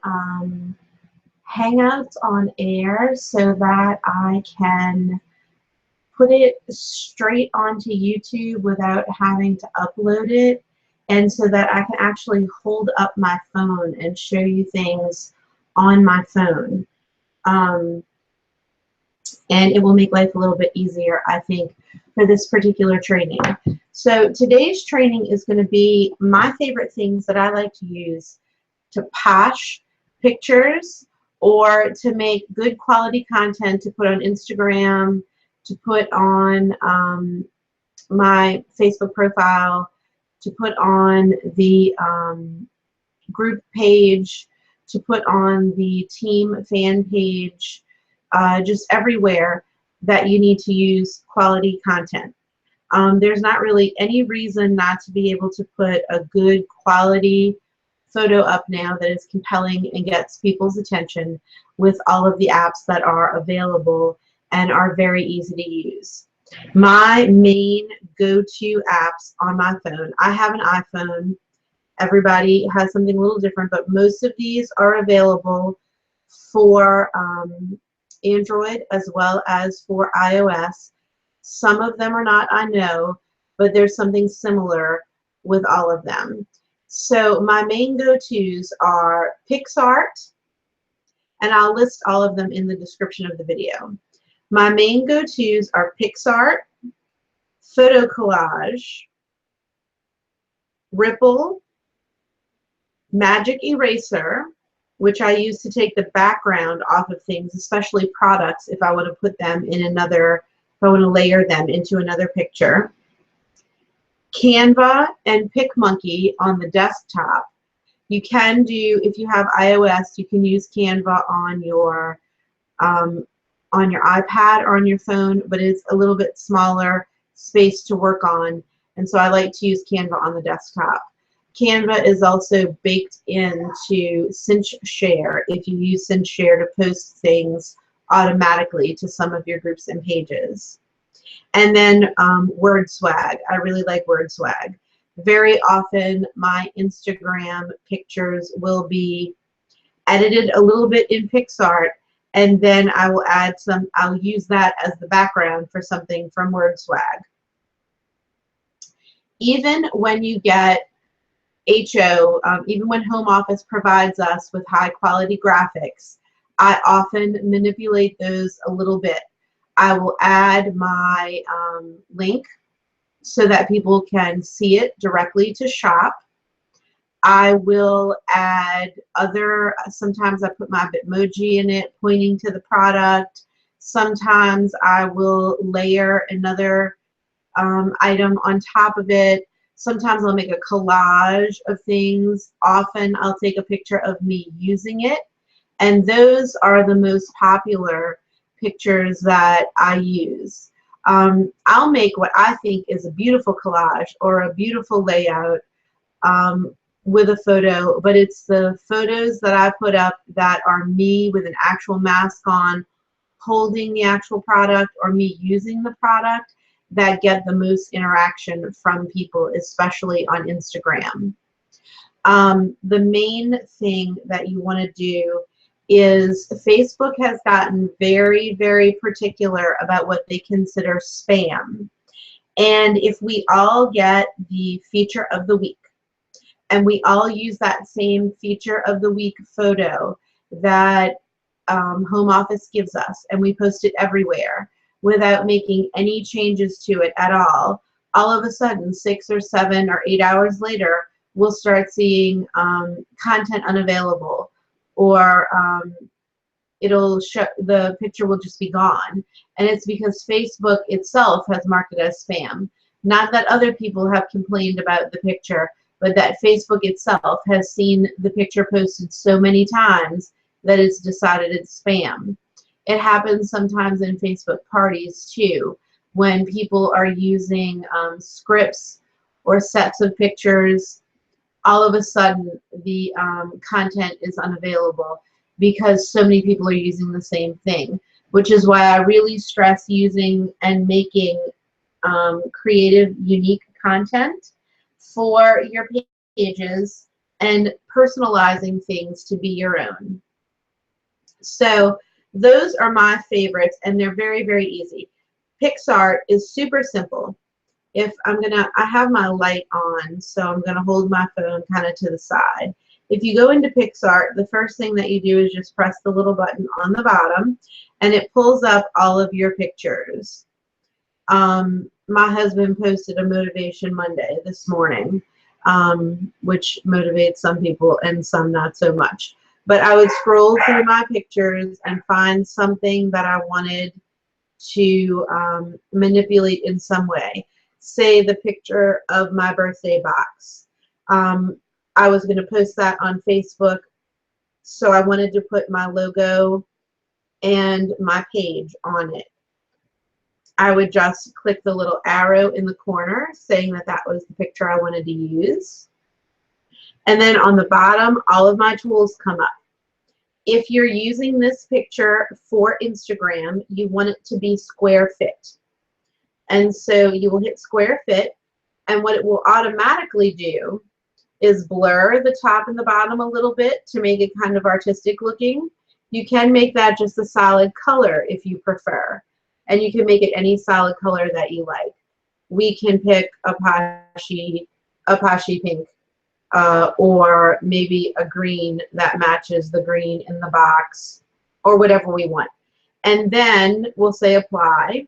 on Hangouts on Air so that I can put it straight onto YouTube without having to upload it, and so that I can actually hold up my phone and show you things on my phone. And it will make life a little bit easier, I think, for this particular training. So today's training is going to be my favorite things that I like to use to posh pictures or to make good quality content to put on Instagram, to put on my Facebook profile, to put on the group page, to put on the team fan page, just everywhere that you need to use quality content. There's not really any reason not to be able to put a good quality photo up now that is compelling and gets people's attention with all of the apps that are available and are very easy to use. My main go-to apps on my phone, I have an iPhone. Everybody has something a little different, but most of these are available for Android as well as for iOS. Some of them are not, I know, but there's something similar with all of them. So my main go-tos are Picsart, and I'll list all of them in the description of the video. My main go-tos are Picsart, Photo Collage, Ripl, Magic Eraser, which I use to take the background off of things, especially products, if I want to put them in another, if I want to layer them into another picture. Canva and PicMonkey on the desktop. You can do, if you have iOS, you can use Canva on your iPad or on your phone, but it's a little bit smaller space to work on, and so I like to use Canva on the desktop. Canva is also baked into Cinch Share if you use Cinch Share to post things automatically to some of your groups and pages. And then Word Swag. I really like Word Swag. Very often my Instagram pictures will be edited a little bit in Picsart, and then I will add some, I'll use that as the background for something from Word Swag. Even when you get HO, even when Home Office provides us with high quality graphics, I often manipulate those a little bit. I will add my link so that people can see it directly to shop. I will add other, sometimes I put my Bitmoji in it pointing to the product. Sometimes I will layer another item on top of it. Sometimes I'll make a collage of things. Often I'll take a picture of me using it. And those are the most popular pictures that I use. I'll make what I think is a beautiful collage or a beautiful layout with a photo, but it's the photos that I put up that are me with an actual mask on, holding the actual product, or me using the product that get the most interaction from people, especially on Instagram. The main thing that you want to do is Facebook has gotten very, very particular about what they consider spam. And if we all get the feature of the week, and we all use that same feature of the week photo that Home Office gives us, and we post it everywhere without making any changes to it at all of a sudden, 6 or 7 or 8 hours later, we'll start seeing content unavailable, or it'll show, the picture will just be gone. And it's because Facebook itself has marked it as spam. Not that other people have complained about the picture, but that Facebook itself has seen the picture posted so many times that it's decided it's spam. It happens sometimes in Facebook parties too, when people are using scripts or sets of pictures. All of a sudden the content is unavailable because so many people are using the same thing, which is why I really stress using and making creative, unique content for your pages and personalizing things to be your own. So those are my favorites, and they're very, very easy. Picsart is super simple. If I have my light on, so I'm gonna hold my phone kind of to the side. If you go into Picsart, the first thing that you do is just press the little button on the bottom, and it pulls up all of your pictures. My husband posted a Motivation Monday this morning, which motivates some people and some not so much. But I would scroll through my pictures and find something that I wanted to manipulate in some way. Say the picture of my birthday box. I was going to post that on Facebook, so I wanted to put my logo and my page on it. I would just click the little arrow in the corner saying that that was the picture I wanted to use. And then on the bottom, all of my tools come up. If you're using this picture for Instagram, you want it to be square fit. And so you will hit square fit, and what it will automatically do is blur the top and the bottom a little bit to make it kind of artistic looking. You can make that just a solid color if you prefer, and you can make it any solid color that you like. We can pick a Poshy pink, or maybe a green that matches the green in the box, or whatever we want. And then we'll say apply.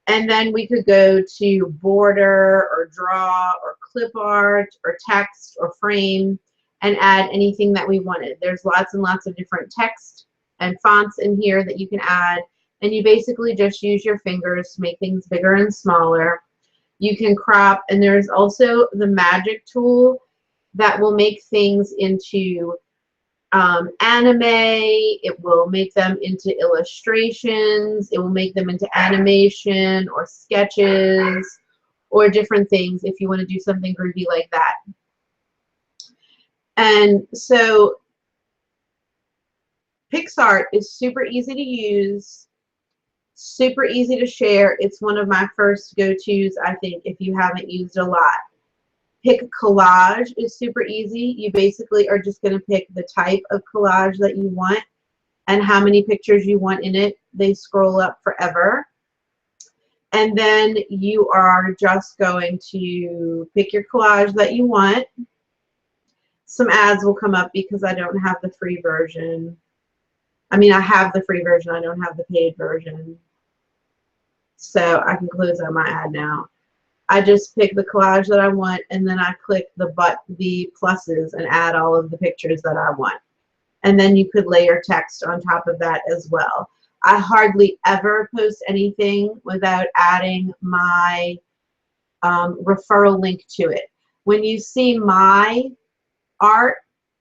And then we could go to border or draw or clip art or text or frame and add anything that we wanted. There's lots and lots of different text and fonts in here that you can add, and you basically just use your fingers to make things bigger and smaller. You can crop, and there's also the magic tool that will make things into anime. It will make them into illustrations. It will make them into animation or sketches or different things if you want to do something groovy like that. And so Picsart is super easy to use, super easy to share. It's one of my first go-tos, I think, if you haven't used a lot. Pick Collage is super easy. You basically are just going to pick the type of collage that you want and how many pictures you want in it. They scroll up forever. And then you are just going to pick your collage that you want. Some ads will come up because I don't have the free version. I mean, I have the free version. I don't have the paid version. So I can close out my ad now. I just pick the collage that I want, and then I click the pluses and add all of the pictures that I want. And then you could layer text on top of that as well. I hardly ever post anything without adding my referral link to it. When you see my art,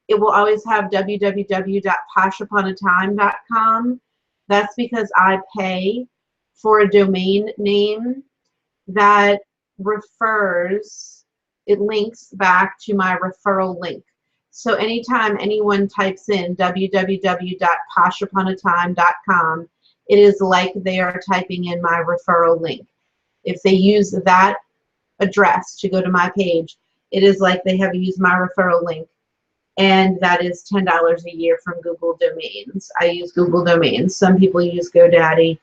it will always have www.poshuponatime.com. That's because I pay for a domain name that it links back to my referral link. So anytime anyone types in www.poshuponatime.com, it is like they are typing in my referral link. If they use that address to go to my page, it is like they have used my referral link, and that is $10 a year from Google Domains. I use Google Domains. Some people use GoDaddy.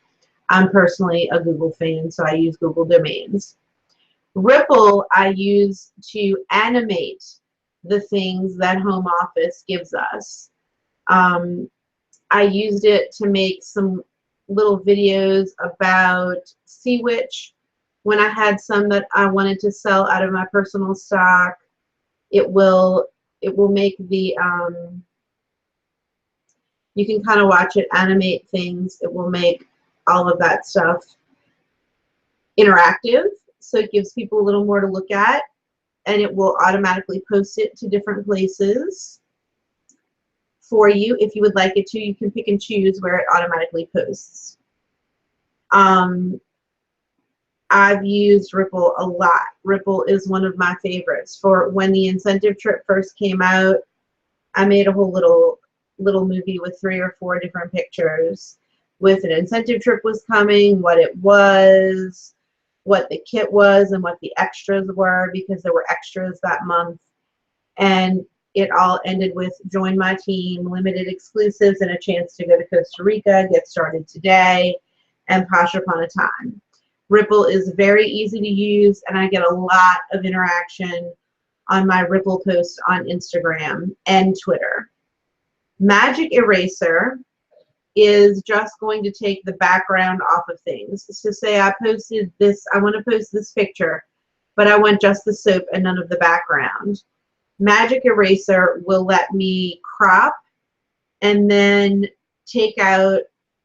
I'm personally a Google fan, so I use Google Domains. Ripl I use to animate the things that home office gives us. I used it to make some little videos about Sea Witch when I had some that I wanted to sell out of my personal stock. It will make the you can kind of watch it animate things. It will make all of that stuff interactive, so it gives people a little more to look at, and it will automatically post it to different places for you. If you would like it to, you can pick and choose where it automatically posts. I've used Ripl a lot. Ripl is one of my favorites. For when the incentive trip first came out, I made a whole little movie with 3 or 4 different pictures with an incentive trip was coming, what it was, what the kit was, and what the extras were, because there were extras that month. And it all ended with join my team, limited exclusives, and a chance to go to Costa Rica, get started today, and Posh upon a time. Ripl is very easy to use, and I get a lot of interaction on my Ripl posts on Instagram and Twitter. Magic Eraser is just going to take the background off of things. So say I posted this, I want to post this picture, but I want just the soap and none of the background. Magic Eraser will let me crop and then take out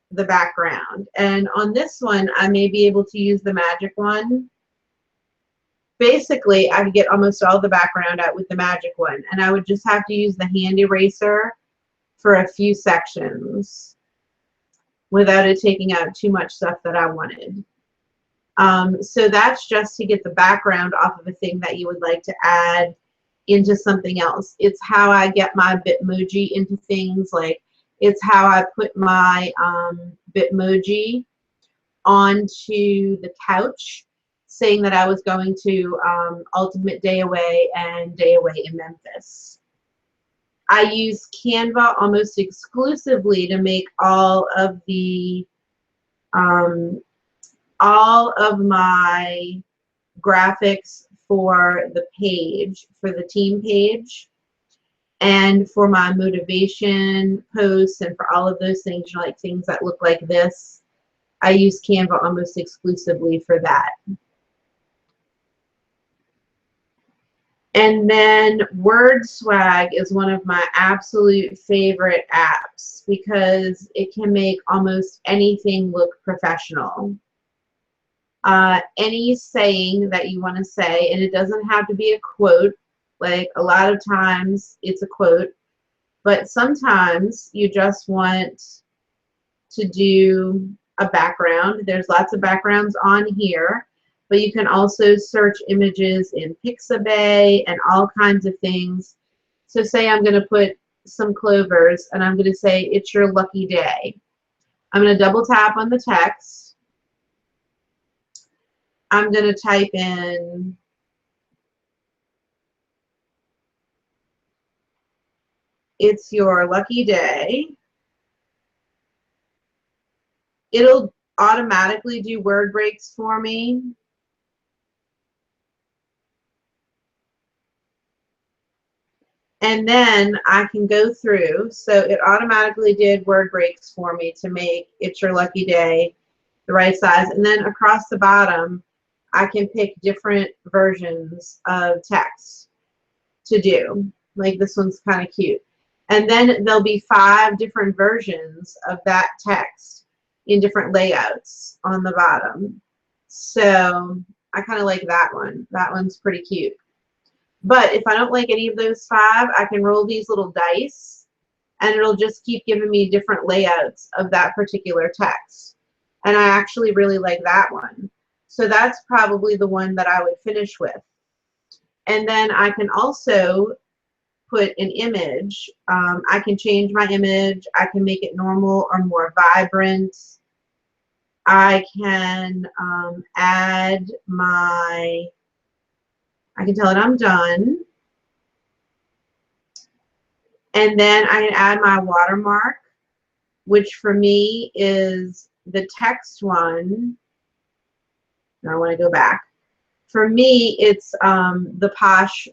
the background. And on this one, I may be able to use the magic one. Basically, I could get almost all the background out with the magic one, and I would just have to use the hand eraser for a few sections without it taking out too much stuff that I wanted. So that's just to get the background off of a thing that you would like to add into something else. It's how I get my Bitmoji into things. Like, it's how I put my Bitmoji onto the couch, saying that I was going to Ultimate Day Away and Day Away in Memphis. I use Canva almost exclusively to make all of my graphics for the page, for the team page, and for my motivation posts, and for all of those things, you know, like things that look like this. I use Canva almost exclusively for that. And then WordSwag is one of my absolute favorite apps because it can make almost anything look professional. Any saying that you want to say, and it doesn't have to be a quote. Like, a lot of times it's a quote, but sometimes you just want to do a background. There's lots of backgrounds on here, but you can also search images in Pixabay and all kinds of things. So say I'm going to put some clovers, and I'm going to say, it's your lucky day. I'm going to double tap on the text. I'm going to type in it's your lucky day. It'll automatically do word breaks for me. And then I can go through. So it automatically did word breaks for me to make it's your lucky day the right size. And then across the bottom, I can pick different versions of text to do. Like, this one's kind of cute. And then there'll be 5 different versions of that text in different layouts on the bottom. So I kind of like that one. That one's pretty cute. But if I don't like any of those 5, I can roll these little dice, and it'll just keep giving me different layouts of that particular text. And I actually really like that one. So that's probably the one that I would finish with. And then I can also put an image. I can change my image. I can make it normal or more vibrant. I can add my, I can tell it I'm done. And then I can add my watermark, which for me is the text one. Now I want to go back. For me, it's the Posh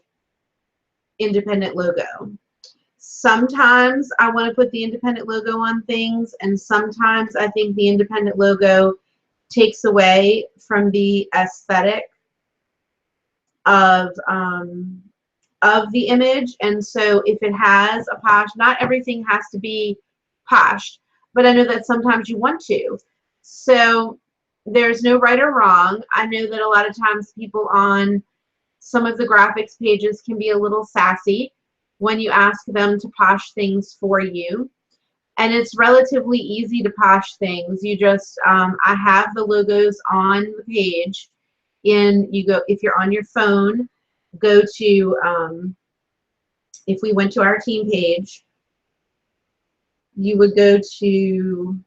independent logo. Sometimes I want to put the independent logo on things, and sometimes I think the independent logo takes away from the aesthetic of the image. And so if it has a Posh, not everything has to be Posh, but I know that sometimes you want to. So there's no right or wrong. I know that a lot of times people on some of the graphics pages can be a little sassy when you ask them to Posh things for you. And it's relatively easy to Posh things. You just, I have the logos on the page. You go, if you're on your phone, go to, if we went to our team page, you would go to,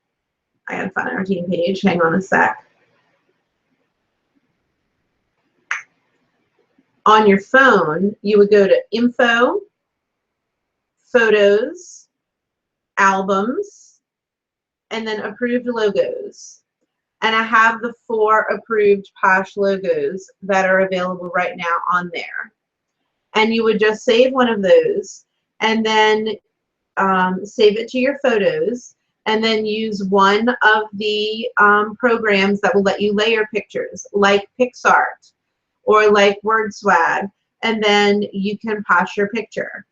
I gotta find our team page, hang on a sec. On your phone, you would go to Info, photos, albums, and then approved logos. And I have the 4 approved Posh logos that are available right now on there. And you would just save one of those and then save it to your photos, and then use one of the programs that will let you layer pictures, like Picsart or like WordSwag, and then you can Posh your picture.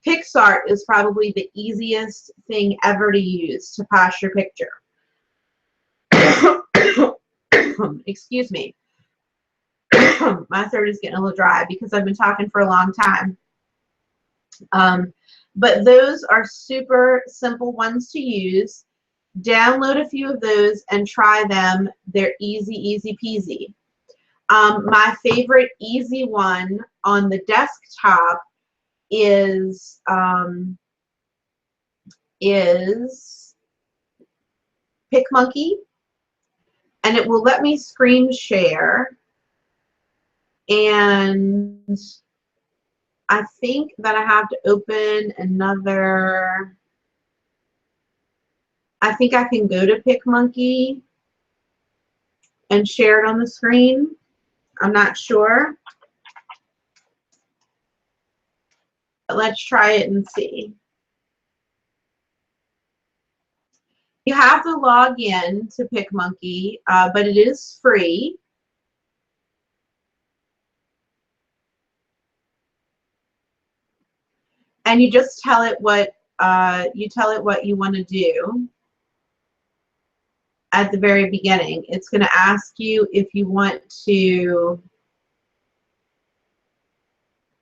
Picsart is probably the easiest thing ever to use to Posh your picture. Excuse me. My throat is getting a little dry because I've been talking for a long time. But those are super simple ones to use. Download a few of those and try them. They're easy, easy peasy. My favorite easy one on the desktop is PicMonkey, and it will let me screen share. And I think that I have to open another. I think I can go to PicMonkey and share it on the screen. I'm not sure. But let's try it and see. You have to log in to PicMonkey, but it is free. And you just tell it what you want to do at the very beginning. It's going to ask you if you want to.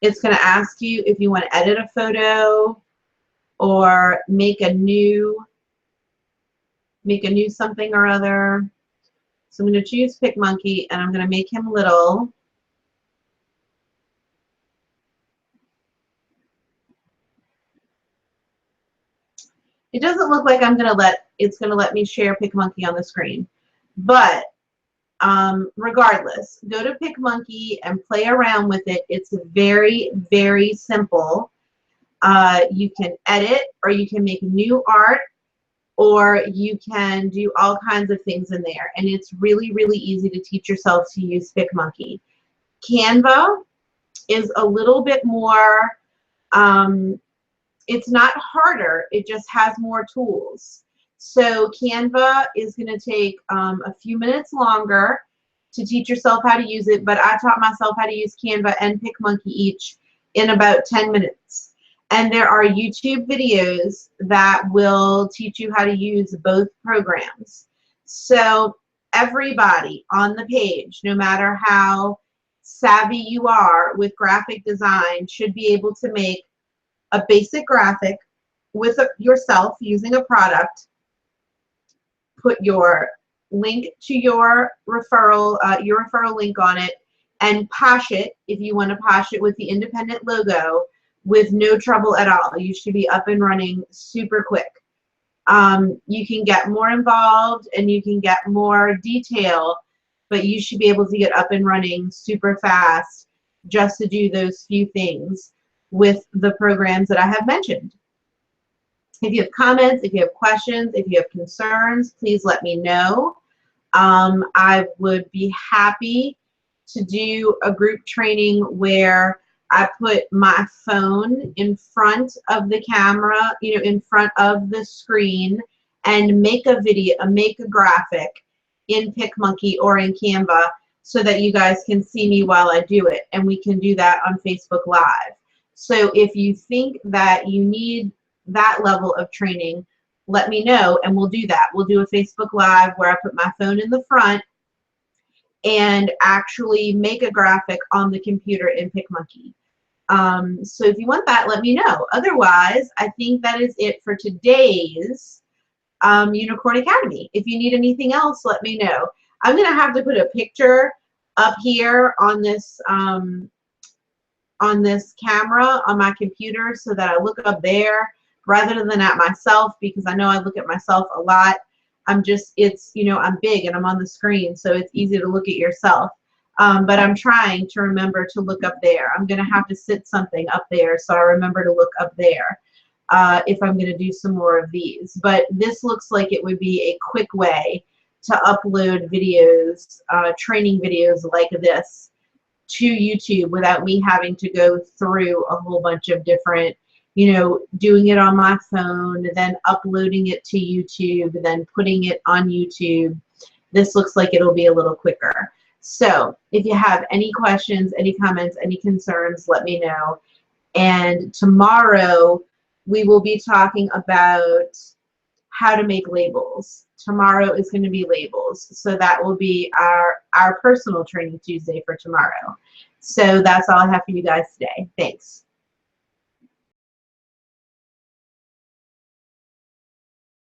It's going to ask you if you want to edit a photo or make a new something or other. So I'm going to choose PicMonkey, and I'm going to make him little. It doesn't look like it's going to let me share PicMonkey on the screen. But regardless, go to PicMonkey and play around with it. It's very, very simple. You can edit, or you can make new art, or you can do all kinds of things in there. And it's really, really easy to teach yourself to use PicMonkey. Canva is a little bit more, it's not harder, it just has more tools. So Canva is going to take a few minutes longer to teach yourself how to use it, but I taught myself how to use Canva and PicMonkey each in about 10 minutes. And there are YouTube videos that will teach you how to use both programs. So everybody on the page, no matter how savvy you are with graphic design, should be able to make a basic graphic with yourself using a product, put your link to your referral link on it, and Posh it if you want to Posh it with the independent logo with no trouble at all. You should be up and running super quick. You can get more involved and you can get more detail, but you should be able to get up and running super fast just to do those few things with the programs that I have mentioned. If you have comments, if you have questions, if you have concerns, please let me know. I would be happy to do a group training where I put my phone in front of the camera, in front of the screen, and make a video, make a graphic in PicMonkey or in Canva so that you guys can see me while I do it. And we can do that on Facebook Live. So if you think that you need that level of training, let me know and we'll do that. We'll do a Facebook Live where I put my phone in the front and actually make a graphic on the computer in PicMonkey. So if you want that, let me know. Otherwise, I think that is it for today's Unicorn Academy. If you need anything else, let me know. I'm going to have to put a picture up here on this camera on my computer so that I look up there rather than at myself, because I know I look at myself a lot. I'm big and I'm on the screen, so it's easy to look at yourself. But I'm trying to remember to look up there. I'm going to have to sit something up there so I remember to look up there. if I'm going to do some more of these. But this looks like it would be a quick way to upload videos, training videos like this to YouTube without me having to go through a whole bunch of different, you know, doing it on my phone, then uploading it to YouTube, then putting it on YouTube. This looks like it'll be a little quicker. So if you have any questions, any comments, any concerns, let me know. And tomorrow we will be talking about how to make labels. Tomorrow is going to be labels. So that will be our personal training Tuesday for tomorrow. So that's all I have for you guys today. Thanks.